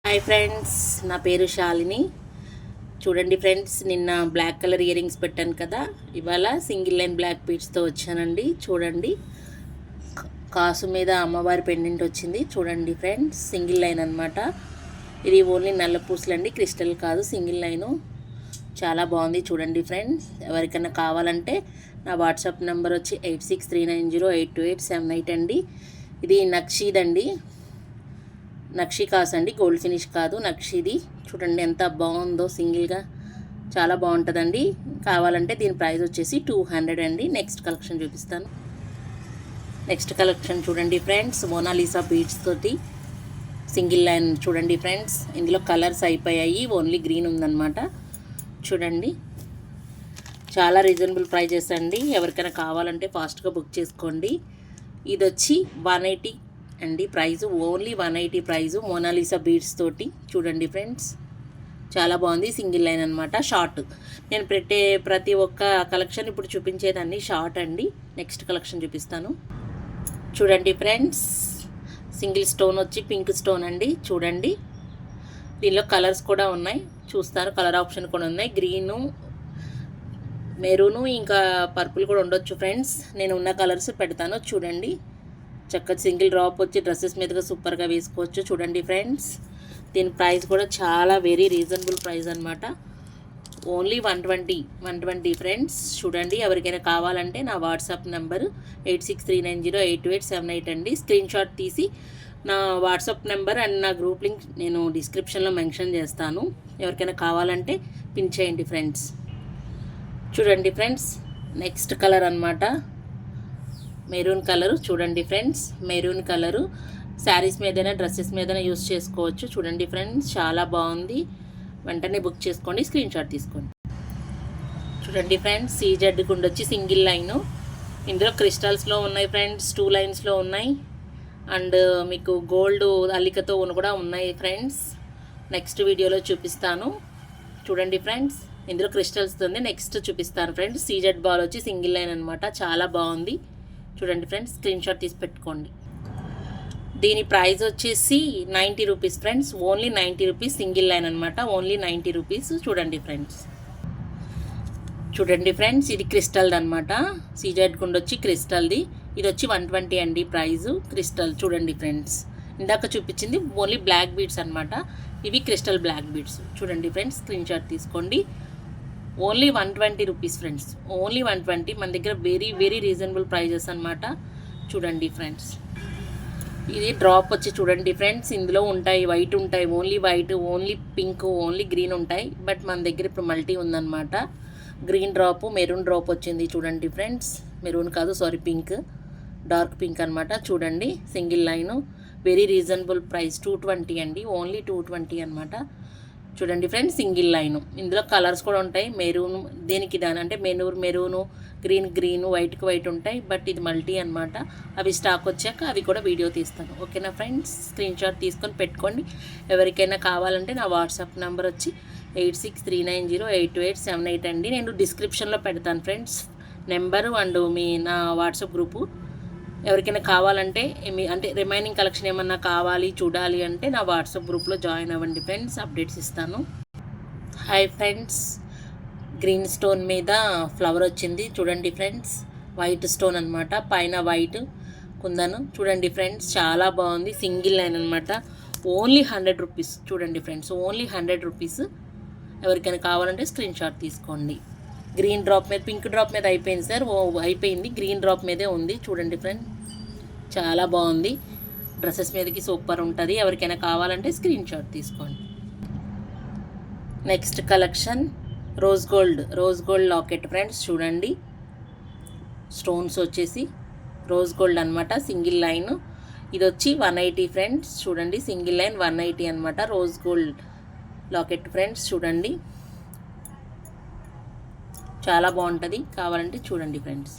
Hi friends, నా పేరు శాలిని. చూడండి ఫ్రెండ్స్, నిన్న బ్లాక్ కలర్ ఇయర్ రింగ్స్ పెట్టాను కదా, ఇవాళ సింగిల్ లైన్ బ్లాక్ బీడ్స్తో వచ్చానండి. చూడండి, కాసు మీద అమ్మవారి పెండెంట్ వచ్చింది. చూడండి ఫ్రెండ్స్, సింగిల్ లైన్ అనమాట. ఇది ఓన్లీ నల్ల పూసలండి, క్రిస్టల్ కాదు, సింగిల్ లైను. చాలా బాగుంది. చూడండి ఫ్రెండ్స్, ఎవరికైనా కావాలంటే నా వాట్సాప్ నెంబర్ వచ్చి 8639082878 అండి. ఇది నక్షీదండి, నక్షి కాసు అండి, గోల్డ్ ఫినిష్ కాదు, నక్షిది. చూడండి ఎంత బాగుందో, సింగిల్గా చాలా బాగుంటుందండి. కావాలంటే దీని ప్రైస్ వచ్చేసి 200 అండి. నెక్స్ట్ కలెక్షన్ చూపిస్తాను. నెక్స్ట్ కలెక్షన్ చూడండి ఫ్రెండ్స్, మోనాలిసా బీడ్స్ తోటి సింగిల్ లైన్. చూడండి ఫ్రెండ్స్, ఇందులో కలర్స్ అయిపోయాయి, ఓన్లీ గ్రీన్ ఉందన్నమాట. చూడండి, చాలా రీజనబుల్ ప్రైజెస్ అండి. ఎవరికైనా కావాలంటే ఫాస్ట్గా బుక్ చేసుకోండి. ఇది వచ్చి 180 అండి price, only 180 price, Mona Lisa beads తోటి. చూడండి ఫ్రెండ్స్, చాలా బాగుంది. సింగిల్ లైన్ అనమాట, షార్ట్. నేను ప్రతి ఒక్క కలెక్షన్ ఇప్పుడు చూపించేదాన్ని షార్ట్ అండి. నెక్స్ట్ కలెక్షన్ చూపిస్తాను. చూడండి ఫ్రెండ్స్, సింగిల్ స్టోన్ వచ్చి పింక్ స్టోన్ అండి. చూడండి, దీనిలో కలర్స్ కూడా ఉన్నాయి, చూస్తారు. కలర్ ఆప్షన్ కూడా ఉన్నాయి, గ్రీను, మెరూను, ఇంకా పర్పుల్ కూడా ఉండొచ్చు ఫ్రెండ్స్. నేను ఉన్న కలర్స్ పెడతాను. చూడండి, చక్కటి సింగిల్ డ్రాప్ వచ్చి డ్రెస్సెస్ మీదుగా సూపర్గా వేసుకోవచ్చు. చూడండి ఫ్రెండ్స్, దీని ప్రైస్ కూడా చాలా వెరీ రీజనబుల్ ప్రైస్ అనమాట. Only 120 friends. చూడండి, ఎవరికైనా కావాలంటే నా వాట్సాప్ నెంబర్ 8639082878 అండి. స్క్రీన్ షాట్ తీసి నా వాట్సాప్ నెంబర్ అండ్ నా గ్రూప్ లింక్ నేను డిస్క్రిప్షన్లో మెన్షన్ చేస్తాను. ఎవరికైనా కావాలంటే పిన్ చేయండి ఫ్రెండ్స్. చూడండి ఫ్రెండ్స్, నెక్స్ట్ కలర్ అనమాట, మెరూన్ కలరు. చూడండి ఫ్రెండ్స్, మెరూన్ కలరు శారీస్ మీదైనా డ్రెస్సెస్ మీదైనా యూస్ చేసుకోవచ్చు. చూడండి ఫ్రెండ్స్, చాలా బాగుంది. వెంటనే బుక్ చేసుకోండి, స్క్రీన్ షాట్ తీసుకోండి. చూడండి ఫ్రెండ్స్, సీజెడ్ గుండు వచ్చి సింగిల్ లైను. ఇందులో క్రిస్టల్స్లో ఉన్నాయి ఫ్రెండ్స్, 2 లైన్స్లో ఉన్నాయి, అండ్ మీకు గోల్డ్ అల్లికతో కూడా ఉన్నాయి ఫ్రెండ్స్. నెక్స్ట్ వీడియోలో చూపిస్తాను. చూడండి ఫ్రెండ్స్, ఇందులో క్రిస్టల్స్తో ఉంది, నెక్స్ట్ చూపిస్తాను ఫ్రెండ్స్. సీజెడ్ బాల్ వచ్చి సింగిల్ లైన్ అనమాట, చాలా బాగుంది. చూడండి ఫ్రెండ్స్, స్క్రీన్ షాట్ తీసి పెట్టుకోండి. దీని ప్రైస్ వచ్చేసి 90 rupees friends, only 90 rupees, single line అనమాట, ఓన్లీ 90 రూపీస్. చూడండి ఫ్రెండ్స్, చూడండి ఫ్రెండ్స్, ఇది క్రిస్టల్ది అనమాట. సీజెడ్ గుండు వచ్చి క్రిస్టల్ది. ఇది వచ్చి 120 అండి ప్రైజు, క్రిస్టల్. చూడండి ఫ్రెండ్స్, ఇందాక చూపించింది ఓన్లీ బ్లాక్ బీడ్స్ అనమాట, ఇవి క్రిస్టల్ బ్లాక్ బీడ్స్. చూడండి ఫ్రెండ్స్, స్క్రీన్ షాట్ తీసుకోండి. Only 120 rupees friends, only 120. మన దగ్గర వెరీ వెరీ రీజనబుల్ ప్రైజెస్ అనమాట. చూడండి ఫ్రెండ్స్, ఇది డ్రాప్ వచ్చి చూడండి ఫ్రెండ్స్, ఇందులో ఉంటాయి, వైట్ ఉంటాయి, only white, only pink, only green ఉంటాయి. బట్ మన దగ్గర ఇప్పుడు మల్టీ ఉందన్నమాట. గ్రీన్ డ్రాప్, మెరూన్ డ్రాప్ వచ్చింది. చూడండి ఫ్రెండ్స్, మెరూన్ కాదు, సారీ, పింక్, డార్క్ పింక్ అనమాట. చూడండి, single line, very reasonable price, 220 అండి, ఓన్లీ 220 అనమాట. చూడండి ఫ్రెండ్స్, సింగిల్ లైను. ఇందులో కలర్స్ కూడా ఉంటాయి, మెరూన్, దేనికి దాని అంటే మెరూను, గ్రీన్, వైట్కి వైట్ ఉంటాయి. బట్ ఇది మల్టీ అనమాట. అవి స్టాక్ వచ్చాక అవి కూడా వీడియో తీస్తాను. ఓకేనా ఫ్రెండ్స్, స్క్రీన్ షాట్ తీసుకొని పెట్టుకోండి. ఎవరికైనా కావాలంటే నా వాట్సాప్ నెంబర్ వచ్చి 8639082878 అండి. నేను డిస్క్రిప్షన్లో పెడతాను ఫ్రెండ్స్ నెంబరు అండ్ నా వాట్సాప్ గ్రూపు. ఎవరికైనా కావాలంటే అంటే రిమైనింగ్ కలెక్షన్ ఏమన్నా కావాలి చూడాలి అంటే నా వాట్సాప్ గ్రూప్లో జాయిన్ అవ్వండి ఫ్రెండ్స్, అప్డేట్స్ ఇస్తాను. హాయ్ ఫ్రెండ్స్, గ్రీన్ స్టోన్ మీద ఫ్లవర్ వచ్చింది. చూడండి ఫ్రెండ్స్, వైట్ స్టోన్ అనమాట, పైన వైట్ కుందను. చూడండి ఫ్రెండ్స్, చాలా బాగుంది. సింగిల్ లైన్ అనమాట, ఓన్లీ 100 రూపీస్. చూడండి ఫ్రెండ్స్, ఓన్లీ 100 రూపీస్. ఎవరికైనా కావాలంటే స్క్రీన్ షాట్ తీసుకోండి. గ్రీన్ డ్రాప్ మీద, పింక్ డ్రాప్ మీద అయిపోయింది సార్, అయిపోయింది, గ్రీన్ డ్రాప్ మీదే ఉంది. చూడండి ఫ్రెండ్, చాలా బాగుంది, డ్రెస్సెస్ మీదకి సూపర్ ఉంటుంది. ఎవరికైనా కావాలంటే స్క్రీన్ షాట్ తీసుకోండి. Next collection rose gold locket friends. చూడండి, స్టోన్స్ వచ్చేసి రోజ్ గోల్డ్ అనమాట, సింగిల్ లైన్. ఇది వచ్చి 180 ఫ్రెండ్స్. చూడండి, సింగిల్ లైన్ 180 అనమాట, రోజ్ గోల్డ్ లాకెట్ ఫ్రెండ్స్. చూడండి, చాలా బాగుంటుంది, కావాలంటే చూడండి friends.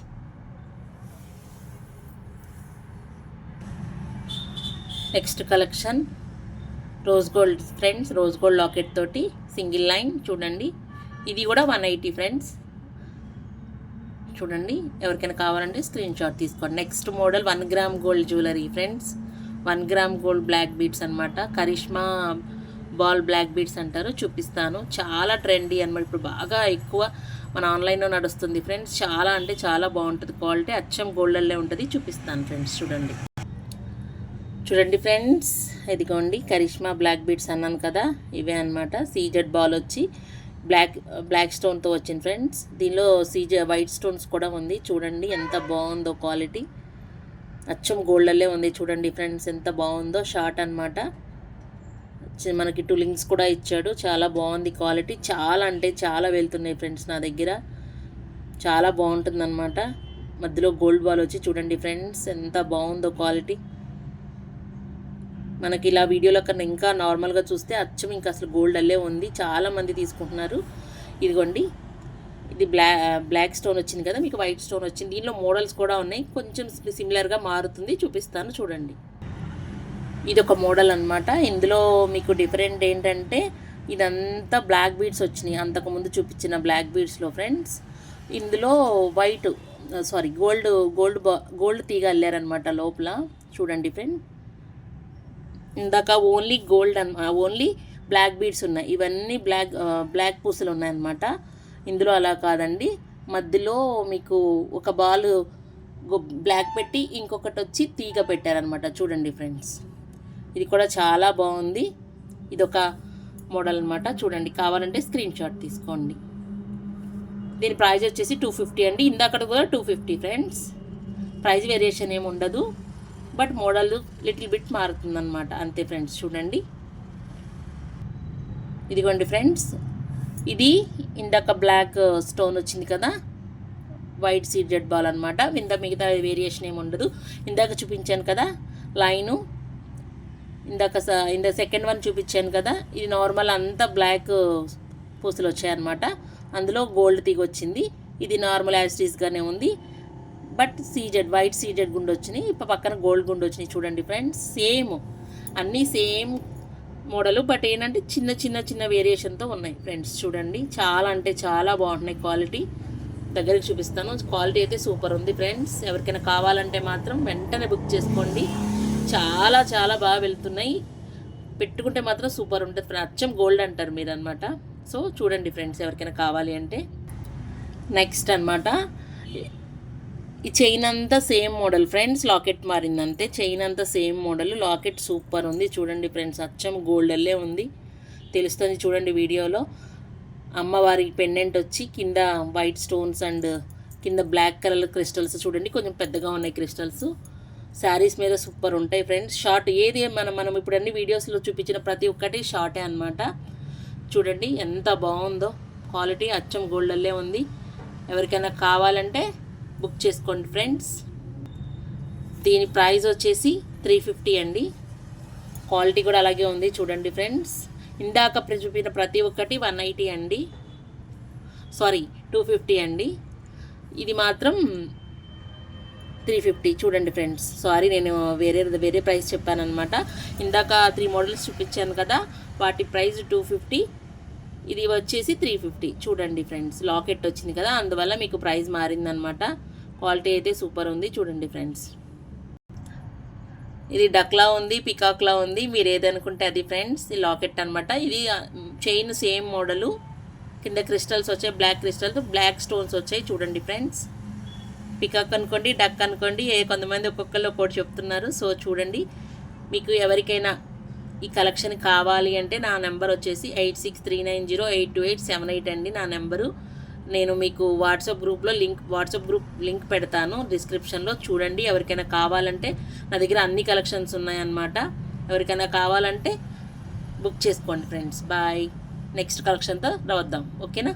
Next collection rose gold friends, rose gold locket తోటి సింగిల్ లైన్. చూడండి, ఇది కూడా 180 ఫ్రెండ్స్. చూడండి, ఎవరికైనా కావాలంటే స్క్రీన్ షాట్ తీసుకోండి. Next model 1 gram gold jewellery friends, 1 gram gold black beads అనమాట. కరిష్మా బాల్ బ్లాక్ బీడ్స్ అంటారు, చూపిస్తాను. చాలా ట్రెండీ అనమాట, ఇప్పుడు బాగా ఎక్కువ మన ఆన్లైన్లో నడుస్తుంది ఫ్రెండ్స్. చాలా అంటే చాలా బాగుంటుంది క్వాలిటీ, అచ్చం గోల్డెన్లే ఉంటుంది. చూపిస్తాను ఫ్రెండ్స్, చూడండి. చూడండి ఫ్రెండ్స్, ఇదిగోండి కరిష్మా బ్లాక్ బీడ్స్ అన్నాను కదా, ఇవే అనమాట. సీజెడ్ బాల్ వచ్చి బ్లాక్ స్టోన్తో వచ్చింది ఫ్రెండ్స్. దీనిలో వైట్ స్టోన్స్ కూడా ఉంది. చూడండి ఎంత బాగుందో క్వాలిటీ, అచ్చం గోల్డెన్లే ఉంది. చూడండి ఫ్రెండ్స్ ఎంత బాగుందో. షార్ట్ అనమాట, మనకి 2 లింక్స్ కూడా ఇచ్చాడు. చాలా బాగుంది క్వాలిటీ, చాలా అంటే చాలా వెళ్తున్నాయి ఫ్రెండ్స్ నా దగ్గర. చాలా బాగుంటుంది అనమాట. మధ్యలో గోల్డ్ బాల్ వచ్చి చూడండి ఫ్రెండ్స్ ఎంత బాగుందో క్వాలిటీ. మనకి ఇలా వీడియోలో కన్నా ఇంకా నార్మల్గా చూస్తే అచ్చం ఇంకా అసలు గోల్డ్ అల్లే ఉంది. చాలామంది తీసుకుంటున్నారు. ఇదిగోండి, ఇది బ్లాక్ స్టోన్ వచ్చింది కదా, మీకు వైట్ స్టోన్ వచ్చింది. దీనిలో మోడల్స్ కూడా ఉన్నాయి, కొంచెం సిమిలర్గా మారుతుంది. చూపిస్తాను చూడండి. ఇది ఒక మోడల్ అనమాట. ఇందులో మీకు డిఫరెంట్ ఏంటంటే ఇదంతా బ్లాక్ బీడ్స్ వచ్చినాయి అంతకుముందు చూపించిన బ్లాక్ బీడ్స్లో ఫ్రెండ్స్. ఇందులో గోల్డ్ తీగ అల్లారనమాట లోపల. చూడండి ఫ్రెండ్, ఇందాక ఓన్లీ బ్లాక్ బీడ్స్ ఉన్నాయి, ఇవన్నీ బ్లాక్ పూసలు ఉన్నాయన్నమాట. ఇందులో అలా కాదండి, మధ్యలో మీకు ఒక బాల్ బ్లాక్ పెట్టి ఇంకొకటి వచ్చి తీగ పెట్టారనమాట. చూడండి ఫ్రెండ్స్, ఇది కూడా చాలా బాగుంది. ఇదొక మోడల్ అనమాట. చూడండి, కావాలంటే స్క్రీన్ షాట్ తీసుకోండి. దీని ప్రైస్ వచ్చేసి 250 అండి. ఇందాక కూడా 250 ఫ్రెండ్స్. ప్రైస్ వేరియేషన్ ఏమి ఉండదు, బట్ మోడల్ లిటిల్ బిట్ మారుతుందన్నమాట, అంతే ఫ్రెండ్స్. చూడండి, ఇదిగోండి ఫ్రెండ్స్, ఇది ఇందాక బ్లాక్ స్టోన్ వచ్చింది కదా, వైట్ సీజెడ్ బాల్ అనమాట. మిగతా వేరియేషన్ ఏమి ఉండదు. ఇందాక చూపించాను కదా లైను, ఇందాక సెకండ్ వన్ చూపించాను కదా, ఇది నార్మల్ అంతా బ్లాక్ పూసలు వచ్చాయన్నమాట. అందులో గోల్డ్ తీగ వచ్చింది. ఇది నార్మల్ యాజిటీస్గానే ఉంది, బట్ వైట్ సీజెడ్ గుండు వచ్చినాయి. ఇప్పుడు పక్కన గోల్డ్ గుండు వచ్చినాయి. చూడండి ఫ్రెండ్స్, అన్నీ సేమ్ మోడలు, బట్ ఏంటంటే చిన్న వేరియేషన్తో ఉన్నాయి ఫ్రెండ్స్. చూడండి, చాలా అంటే చాలా బాగుంటున్నాయి క్వాలిటీ. దగ్గరికి చూపిస్తాను. క్వాలిటీ అయితే సూపర్ ఉంది ఫ్రెండ్స్. ఎవరికైనా కావాలంటే మాత్రం వెంటనే బుక్ చేసుకోండి. చాలా చాలా బాగా వెళ్తున్నాయి. పెట్టుకుంటే మాత్రం సూపర్ ఉంటుంది. అచ్చం గోల్డ్ అంటారు మీరు అనమాట. సో చూడండి ఫ్రెండ్స్, ఎవరికైనా కావాలి అంటే. నెక్స్ట్ అనమాట, ఈ చైన్ అంతా సేమ్ మోడల్ ఫ్రెండ్స్. లాకెట్ మారిందంతే, చైన్ అంతా సేమ్ మోడల్. లాకెట్ సూపర్ ఉంది. చూడండి ఫ్రెండ్స్, అచ్చం గోల్డెల్లే ఉంది, తెలుస్తుంది. చూడండి వీడియోలో. అమ్మవారి పెండెంట్ వచ్చి కింద వైట్ స్టోన్స్ అండ్ కింద బ్లాక్ కలర్ క్రిస్టల్స్. చూడండి, కొంచెం పెద్దగా ఉన్నాయి క్రిస్టల్స్. శారీస్ మీద సూపర్ ఉంటాయి ఫ్రెండ్స్. షార్ట్ ఏది మనం ఇప్పుడు అన్ని వీడియోస్లో చూపించిన ప్రతి ఒక్కటి షార్టే అనమాట. చూడండి ఎంత బాగుందో క్వాలిటీ, అచ్చం గోల్డెల్లే ఉంది. ఎవరికైనా కావాలంటే బుక్ చేసుకోండి ఫ్రెండ్స్. దీని ప్రైస్ వచ్చేసి 350 అండి. క్వాలిటీ కూడా అలాగే ఉంది. చూడండి ఫ్రెండ్స్, ఇందాక చూపిన ప్రతి ఒక్కటి 180 అండి, 250 అండి. ఇది మాత్రం 350. చూడండి ఫ్రెండ్స్, నేను వేరే ప్రైస్ చెప్పానమాట. ఇందాక 3 మోడల్స్ చూపించాను కదా, వాటి ప్రైస్ 250, ఇది వచ్చేసి 350. చూడండి ఫ్రెండ్స్, లాకెట్ వచ్చింది కదా, అందువల్ల మీకు ప్రైస్ మారిందనమాట. క్వాలిటీ అయితే సూపర్ ఉంది. చూడండి ఫ్రెండ్స్, ఇది డక్లా ఉంది, పికాక్లా ఉంది, మీరు ఏదనుకుంటే అది ఫ్రెండ్స్. ఈ లాకెట్ అనమాట. ఇది చైన్ సేమ్ మోడలు, కింద క్రిస్టల్స్ వచ్చాయి, బ్లాక్ క్రిస్టల్స్, బ్లాక్ స్టోన్స్ వచ్చాయి. చూడండి ఫ్రెండ్స్, పికాక్ అనుకోండి, డక్ అనుకోండి, కొంతమంది ఒక్కొక్కరు చెప్తున్నారు. సో చూడండి, మీకు ఎవరికైనా ఈ కలెక్షన్ కావాలి అంటే నా నెంబర్ వచ్చేసి 8639082878 అండి నా నెంబరు. నేను మీకు వాట్సాప్ గ్రూప్ లింక్ పెడతాను డిస్క్రిప్షన్లో. చూడండి, ఎవరికైనా కావాలంటే నా దగ్గర అన్ని కలెక్షన్స్ ఉన్నాయన్నమాట. ఎవరికైనా కావాలంటే బుక్ చేసుకోండి ఫ్రెండ్స్. బాయ్. నెక్స్ట్ కలెక్షన్తో వద్దాం, ఓకేనా.